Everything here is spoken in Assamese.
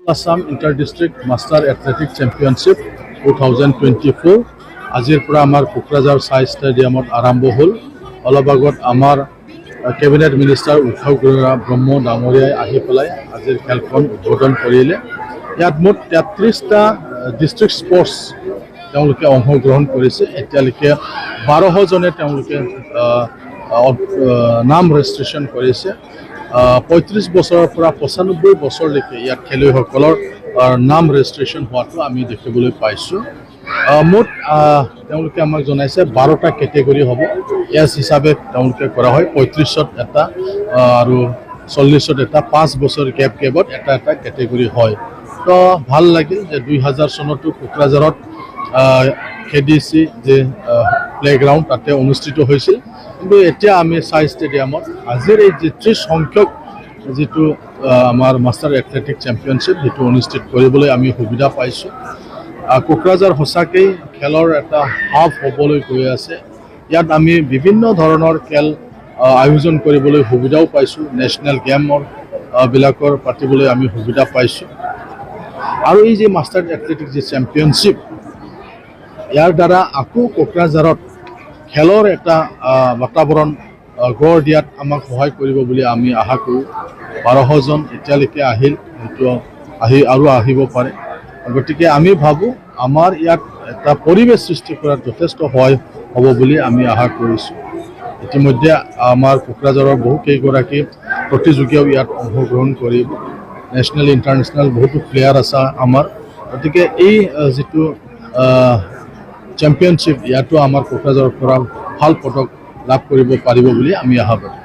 Assam Inter-District Master Athletic Championship 2024 আজিৰ পৰা আমাৰ কোকৰাঝাৰ সাই ষ্টেডিয়ামত আৰম্ভ হ'ল। অলপ আগত আমাৰ কেবিনেট মিনিষ্টাৰ উদ্ধৱ ব্ৰহ্ম ডাঙৰীয়াই আহি পেলাই আজিৰ খেলখন উদ্বোধন কৰিলে। ইয়াত মুঠ 33টা ডিষ্ট্ৰিক্ট স্পৰ্টছ তেওঁলোকে অংশগ্ৰহণ কৰিছে। এতিয়ালৈকে 12জনে তেওঁলোকে নাম ৰেজিষ্ট্ৰেশ্যন কৰিছে। 35 বছৰৰ পৰা 95 বছৰলৈকে ইয়াত খেলুৱৈসকলৰ নাম ৰেজিষ্ট্ৰেশ্যন হোৱাটো আমি দেখিবলৈ পাইছোঁ। মুঠ তেওঁলোকে আমাক জনাইছে 12টা কেটেগৰী হ'ব। এজ হিচাপে তেওঁলোকে কৰা হয় 35ত এটা আৰু 40ত এটা 5 বছৰ গেপত এটা কেটেগৰী হয়। তো ভাল লাগিল যে 2000 চনতো কোকৰাঝাৰত KDC যে প্লেগ্ৰাউণ্ড তাতে অনুষ্ঠিত হৈছিল। কিন্তু এতিয়া আমি সাই ষ্টেডিয়ামত আজিৰ এই 30 সংখ্যক যিটো আমাৰ মাষ্টাৰ এথলেটিক চেম্পিয়নশ্বিপ সেইটো অনুষ্ঠিত কৰিবলৈ আমি সুবিধা পাইছোঁ। কোকৰাঝাৰ সঁচাকৈ খেলৰ এটা হাব হ'বলৈ গৈ আছে। ইয়াত আমি বিভিন্ন ধৰণৰ খেল আয়োজন কৰিবলৈ সুবিধাও পাইছোঁ। নেশ্যনেল গেমৰ বিলাকৰ পাতিবলৈ আমি সুবিধা পাইছোঁ। আৰু এই যে মাষ্টাৰ এথলেটিক যে চেম্পিয়নশ্বিপ ইয়াৰ দ্বাৰা আকৌ কোকৰাঝাৰত খেলৰ এটা বাতাবৰণ গঢ় দিয়াত আমাক সহায় কৰিব বুলি আমি আশা কৰোঁ। 12জন এতিয়ালৈকে আহিল, সেইটো আৰু আহিব পাৰে। গতিকে আমি ভাবোঁ আমাৰ ইয়াত এটা পৰিৱেশ সৃষ্টি কৰাত যথেষ্ট সহায় হ'ব বুলি আমি আশা কৰিছোঁ। ইতিমধ্যে আমাৰ কোকৰাঝাৰৰ বহুকেইগৰাকী প্ৰতিযোগীয়েও ইয়াত অংশগ্ৰহণ কৰিব। নেশ্যনেল ইণ্টাৰনেশ্যনেল বহুতো প্লেয়াৰ আছে আমাৰ। গতিকে এই যিটো চেম্পিয়নশ্বিপ ইয়াতো আমাৰ কোকৰাঝাৰৰ পৰা ভাল পদক লাভ কৰিব পাৰিব বুলি আমি আশা কৰোঁ।